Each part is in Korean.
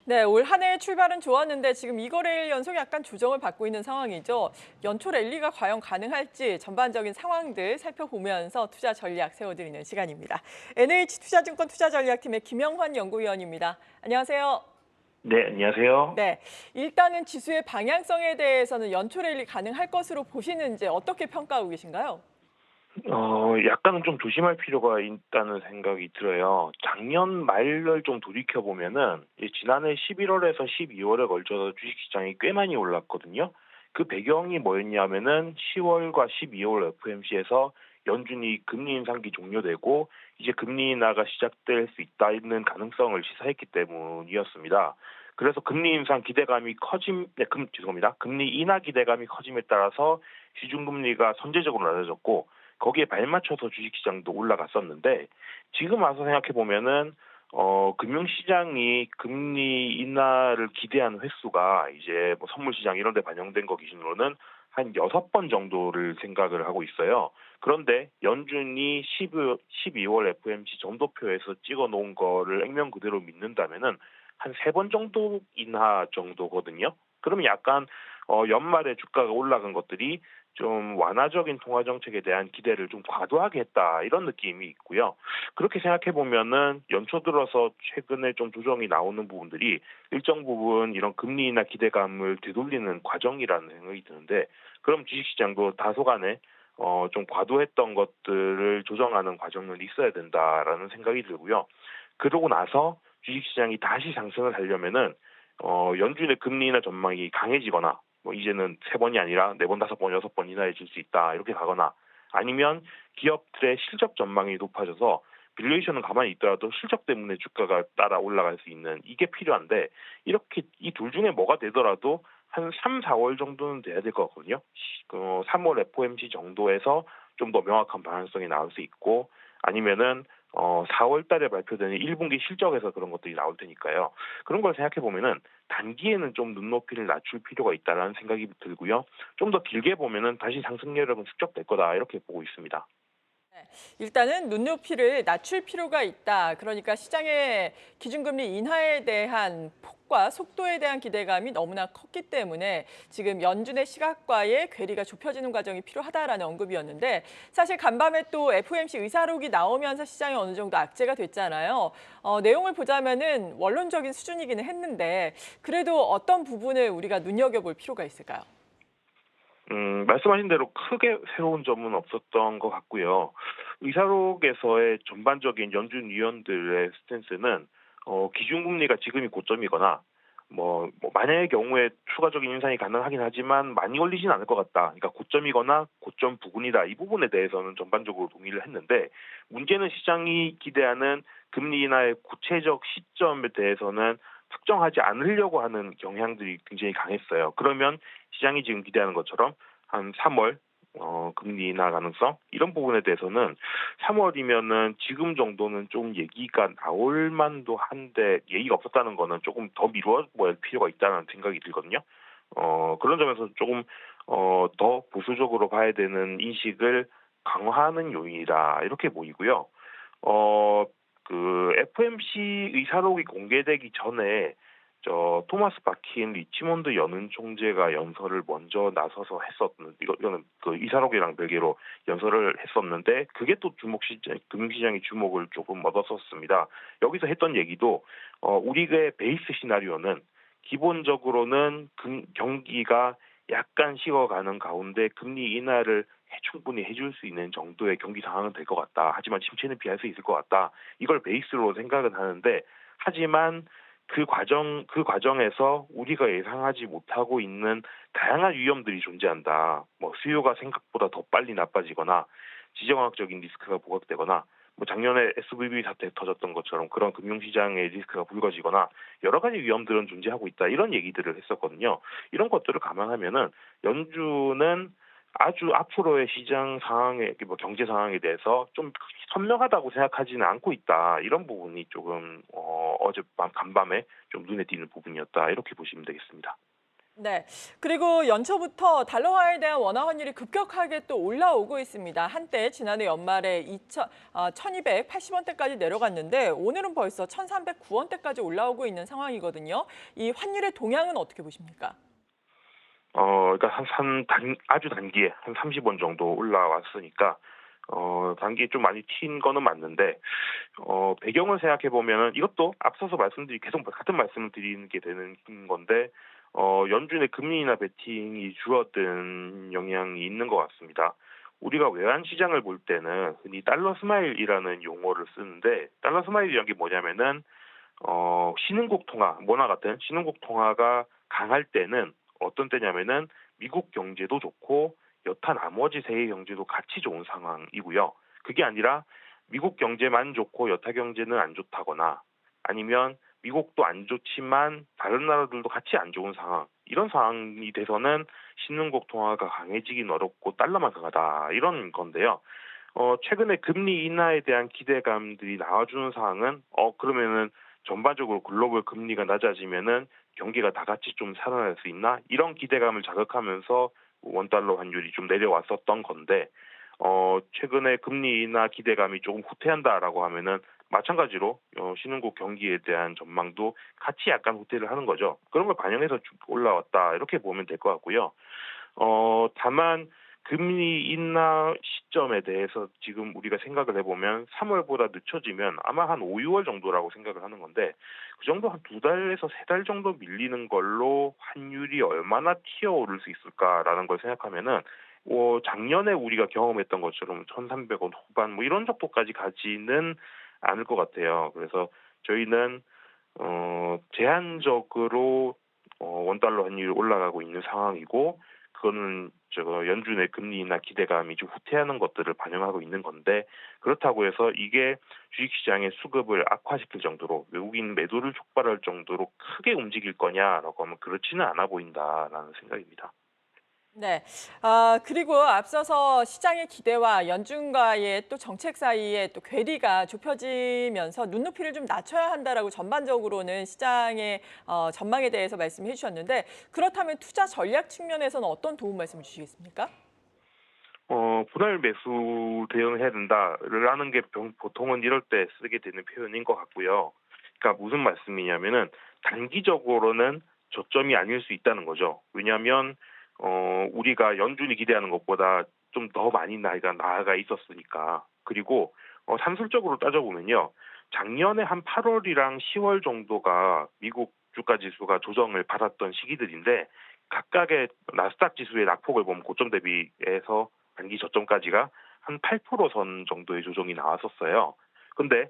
네, 올 한 해의 출발은 좋았는데 지금 이거래일 연속 약간 조정을 받고 있는 상황이죠. 연초 랠리가 과연 가능할지 전반적인 상황들 살펴보면서 투자 전략 세워드리는 시간입니다. NH투자증권 투자전략팀의 김영환 연구위원입니다. 안녕하세요. 네, 안녕하세요. 네, 일단은 지수의 방향성에 대해서는 연초 랠리 가능할 것으로 보시는지 어떻게 평가하고 계신가요? 약간은 좀 조심할 필요가 있다는 생각이 들어요. 작년 말을 좀 돌이켜 보면은 지난해 11월에서 12월에 걸쳐서 주식시장이 꽤 많이 올랐거든요. 그 배경이 뭐였냐면은 10월과 12월 FOMC에서 연준이 금리 인상기 종료되고 이제 금리 인하가 시작될 수 있다는 가능성을 시사했기 때문이었습니다. 그래서 금리 인상 기대감이 죄송합니다. 금리 인하 기대감이 커짐에 따라서 시중금리가 선제적으로 낮아졌고 거기에 발맞춰서 주식시장도 올라갔었는데 지금 와서 생각해 보면은 금융시장이 금리 인하를 기대한 횟수가 이제 뭐 선물시장 이런 데 반영된 거 기준으로는 한 6번 정도를 생각을 하고 있어요. 그런데 연준이 12월 FOMC 점도표에서 찍어 놓은 거를 액면 그대로 믿는다면은 한 3번 정도 인하 정도거든요. 그러면 약간 연말에 주가가 올라간 것들이 좀 완화적인 통화 정책에 대한 기대를 좀 과도하게 했다 이런 느낌이 있고요. 그렇게 생각해 보면은 연초 들어서 최근에 좀 조정이 나오는 부분들이 일정 부분 이런 금리 인하 기대감을 되돌리는 과정이라는 생각이 드는데 그럼 주식시장도 다소간에 좀 과도했던 것들을 조정하는 과정은 있어야 된다라는 생각이 들고요. 그러고 나서 주식시장이 다시 상승을 하려면은 연준의 금리 인하 전망이 강해지거나 뭐 이제는 3번이 아니라 4번, 5번, 6번 인하해줄 수 있다 이렇게 가거나 아니면 기업들의 실적 전망이 높아져서 밸류에이션은 가만히 있더라도 실적 때문에 주가가 따라 올라갈 수 있는 이게 필요한데 이렇게 이 둘 중에 뭐가 되더라도 한 3, 4월 정도는 돼야 될 것 같거든요. 3월 FOMC 정도에서 좀 더 명확한 방향성이 나올 수 있고 아니면은 4월 달에 발표되는 1분기 실적에서 그런 것들이 나올 테니까요. 그런 걸 생각해 보면은 단기에는 좀 눈높이를 낮출 필요가 있다라는 생각이 들고요. 좀 더 길게 보면은 다시 상승 여력은 축적될 거다 이렇게 보고 있습니다. 네, 일단은 눈높이를 낮출 필요가 있다. 그러니까 시장의 기준금리 인하에 대한 폭과 속도에 대한 기대감이 너무나 컸기 때문에 지금 연준의 시각과의 괴리가 좁혀지는 과정이 필요하다라는 언급이었는데 사실 간밤에 또 FOMC 의사록이 나오면서 시장이 어느 정도 악재가 됐잖아요. 내용을 보자면은 원론적인 수준이기는 했는데 그래도 어떤 부분을 우리가 눈여겨볼 필요가 있을까요? 말씀하신 대로 크게 새로운 점은 없었던 것 같고요. 의사록에서의 전반적인 연준 위원들의 스탠스는 기준금리가 지금이 고점이거나 만약의 경우에 추가적인 인상이 가능하긴 하지만 많이 올리진 않을 것 같다. 그러니까 고점이거나 고점 부근이다. 이 부분에 대해서는 전반적으로 동의를 했는데 문제는 시장이 기대하는 금리 인하의 구체적 시점에 대해서는 확정하지 않으려고 하는 경향들이 굉장히 강했어요. 그러면 시장이 지금 기대하는 것처럼 한 3월 금리 인하 가능성 이런 부분에 대해서는 3월이면은 지금 정도는 좀 얘기가 나올 만도 한데 얘기가 없었다는 거는 조금 더 미루어 볼 필요가 있다는 생각이 들거든요. 그런 점에서 조금 더 보수적으로 봐야 되는 인식을 강화하는 요인이다 이렇게 보이고요. 어, 그 FOMC 의사록이 공개되기 전에 토마스 바킨 리치몬드 연은 총재가 연설을 먼저 나서서 이거는 그 이사록이랑 별개로 연설을 했었는데 그게 또 금융시장의 주목을 조금 얻었었습니다. 여기서 했던 얘기도 우리의 베이스 시나리오는 기본적으로는 경기가 약간 식어가는 가운데 금리 인하를 충분히 해줄 수 있는 정도의 경기 상황은 될 것 같다. 하지만 침체는 피할 수 있을 것 같다. 이걸 베이스로 생각은 하는데 하지만 그 과정에서 우리가 예상하지 못하고 있는 다양한 위험들이 존재한다. 수요가 생각보다 더 빨리 나빠지거나 지정학적인 리스크가 부각되거나 작년에 SVB 사태 터졌던 것처럼 그런 금융시장의 리스크가 불거지거나 여러 가지 위험들은 존재하고 있다. 이런 얘기들을 했었거든요. 이런 것들을 감안하면은 연준은 아주 앞으로의 시장 상황에 경제 상황에 대해서 좀 선명하다고 생각하지는 않고 있다. 이런 부분이 조금 어젯밤 간밤에 좀 눈에 띄는 부분이었다. 이렇게 보시면 되겠습니다. 네. 그리고 연초부터 달러화에 대한 원화 환율이 급격하게 또 올라오고 있습니다. 한때 지난해 연말에 1,280원대까지 내려갔는데 오늘은 벌써 1,309원대까지 올라오고 있는 상황이거든요. 이 환율의 동향은 어떻게 보십니까? 그러니까 아주 단기에 한 30원 정도 올라왔으니까 단기에 좀 많이 튄 거는 맞는데 배경을 생각해 보면은 이것도 앞서서 계속 같은 말씀을 드리는 게 되는 건데 연준의 금리 인하 베팅이 줄어든 영향이 있는 것 같습니다. 우리가 외환 시장을 볼 때는 흔히 달러 스마일이라는 용어를 쓰는데 달러 스마일이라는 게 뭐냐면은 신흥국 통화, 원화 같은 신흥국 통화가 강할 때는 어떤 때냐면은 미국 경제도 좋고 여타 나머지 세계 경제도 같이 좋은 상황이고요. 그게 아니라 미국 경제만 좋고 여타 경제는 안 좋다거나 아니면 미국도 안 좋지만 다른 나라들도 같이 안 좋은 상황. 이런 상황이 돼서는 신흥국 통화가 강해지긴 어렵고 달러만 강하다. 이런 건데요. 최근에 금리 인하에 대한 기대감들이 나와주는 상황은 그러면은 전반적으로 글로벌 금리가 낮아지면은 경기가 다 같이 좀 살아날 수 있나 이런 기대감을 자극하면서 원달러 환율이 좀 내려왔었던 건데 최근에 금리 인하 기대감이 조금 후퇴한다라고 하면은 마찬가지로 신흥국 경기에 대한 전망도 같이 약간 후퇴를 하는 거죠. 그런 걸 반영해서 쭉 올라왔다 이렇게 보면 될 것 같고요. 다만 금리 인하 시점에 대해서 지금 우리가 생각을 해보면 3월보다 늦춰지면 아마 한 5, 6월 정도라고 생각을 하는 건데 그 정도 한 2달에서 3달 정도 밀리는 걸로 환율이 얼마나 튀어오를 수 있을까라는 걸 생각하면은 작년에 우리가 경험했던 것처럼 1,300원 후반 뭐 이런 정도까지 가지는 않을 것 같아요. 그래서 저희는 제한적으로 원달러 환율이 올라가고 있는 상황이고 그거는 연준의 금리 인하 기대감이 좀 후퇴하는 것들을 반영하고 있는 건데 그렇다고 해서 이게 주식시장의 수급을 악화시킬 정도로 외국인 매도를 촉발할 정도로 크게 움직일 거냐라고 하면 그렇지는 않아 보인다라는 생각입니다. 네. 그리고 앞서서 시장의 기대와 연준과의 또 정책 사이에 또 괴리가 좁혀지면서 눈높이를 좀 낮춰야 한다라고 전반적으로는 시장의 전망에 대해서 말씀해 주셨는데 그렇다면 투자 전략 측면에서는 어떤 도움 말씀 주시겠습니까? 분할 매수 대응해야 된다라는 게 보통은 이럴 때 쓰게 되는 표현인 것 같고요. 그러니까 무슨 말씀이냐면은 단기적으로는 저점이 아닐 수 있다는 거죠. 왜냐하면 우리가 연준이 기대하는 것보다 좀 더 많이 나이가 나아가 있었으니까. 그리고 산술적으로 따져보면요. 작년에 한 8월이랑 10월 정도가 미국 주가 지수가 조정을 받았던 시기들인데 각각의 나스닥 지수의 낙폭을 보면 고점 대비해서 단기 저점까지가 한 8%선 정도의 조정이 나왔었어요. 근데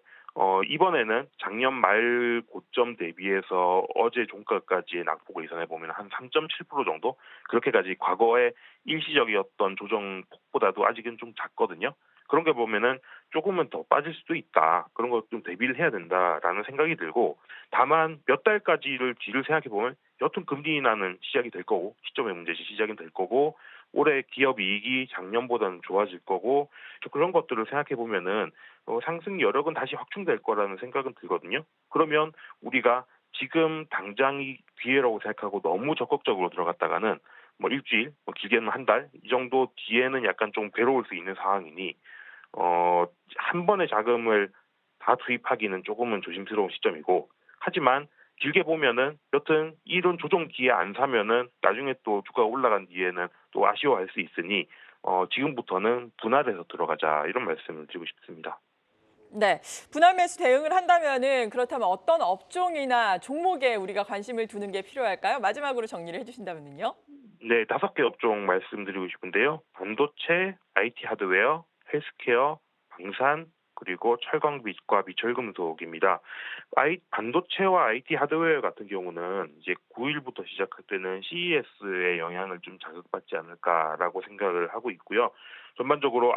이번에는 작년 말 고점 대비해서 어제 종가까지의 낙폭을 계산해 보면 한 3.7% 정도 그렇게까지 과거에 일시적이었던 조정폭보다도 아직은 좀 작거든요. 그런 게 보면은 조금은 더 빠질 수도 있다. 그런 것 좀 대비를 해야 된다라는 생각이 들고 다만 몇 달까지를 뒤를 생각해 보면 여튼 금리 인하는 시작이 될 거고 시점의 문제지 시작이 될 거고 올해 기업 이익이 작년보다는 좋아질 거고 그런 것들을 생각해 보면은 상승 여력은 다시 확충될 거라는 생각은 들거든요. 그러면 우리가 지금 당장이 기회라고 생각하고 너무 적극적으로 들어갔다가는 뭐 일주일, 뭐 길게는 한 달 이 정도 뒤에는 약간 좀 괴로울 수 있는 상황이니 한 번에 자금을 다 투입하기는 조금은 조심스러운 시점이고 하지만 길게 보면은 여튼 이런 조정 기회 안 사면은 나중에 또 주가가 올라간 뒤에는 또 아쉬워할 수 있으니 지금부터는 분할해서 들어가자 이런 말씀을 드리고 싶습니다. 네. 분할 매수 대응을 한다면은 그렇다면 어떤 업종이나 종목에 우리가 관심을 두는 게 필요할까요? 마지막으로 정리를 해 주신다면요. 네, 5개 업종 말씀드리고 싶은데요. 반도체, IT 하드웨어, 헬스케어, 방산, 그리고 철광빛과 미철금속입니다. 반도체와 IT 하드웨어 같은 경우는 이제 9일부터 시작되는 CES의 영향을 좀 자극받지 않을까라고 생각을 하고 있고요. 전반적으로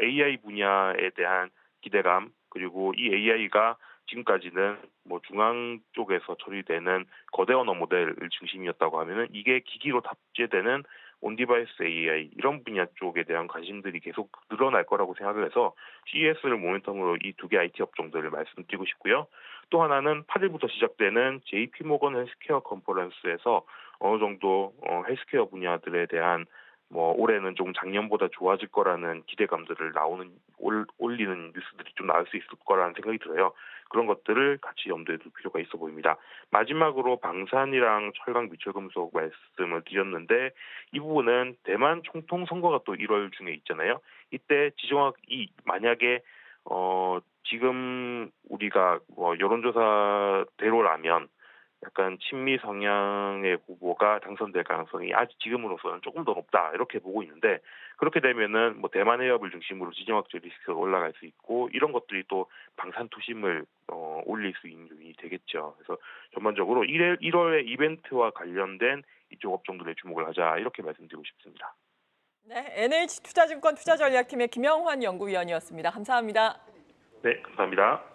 AI 분야에 대한 기대감 그리고 이 AI가 지금까지는 뭐 중앙 쪽에서 처리되는 거대 언어 모델을 중심이었다고 하면은 이게 기기로 탑재되는 온디바이스 AI 이런 분야 쪽에 대한 관심들이 계속 늘어날 거라고 생각을 해서 CES를 모멘텀으로 이 두 개 IT 업종들을 말씀드리고 싶고요. 또 하나는 8일부터 시작되는 JP모건 헬스케어 컨퍼런스에서 어느 정도 헬스케어 분야들에 대한 올해는 좀 작년보다 좋아질 거라는 기대감들을 올리는 뉴스들이 좀 나올 수 있을 거라는 생각이 들어요. 그런 것들을 같이 염두에 둘 필요가 있어 보입니다. 마지막으로 방산이랑 철강 미철금속 말씀을 드렸는데 이 부분은 대만 총통 선거가 또 1월 중에 있잖아요. 이때 만약에 지금 우리가 여론조사대로라면 약간 친미 성향의 후보가 당선될 가능성이 아직 지금으로서는 조금 더 높다 이렇게 보고 있는데 그렇게 되면은 대만 해협을 중심으로 지정학적 리스크가 올라갈 수 있고 이런 것들이 또 방산 투심을 올릴 수 있는 요인이 되겠죠. 그래서 전반적으로 1월의 이벤트와 관련된 이쪽 업종들에 주목을 하자 이렇게 말씀드리고 싶습니다. 네, NH투자증권 투자전략팀의 김영환 연구위원이었습니다. 감사합니다. 네, 감사합니다.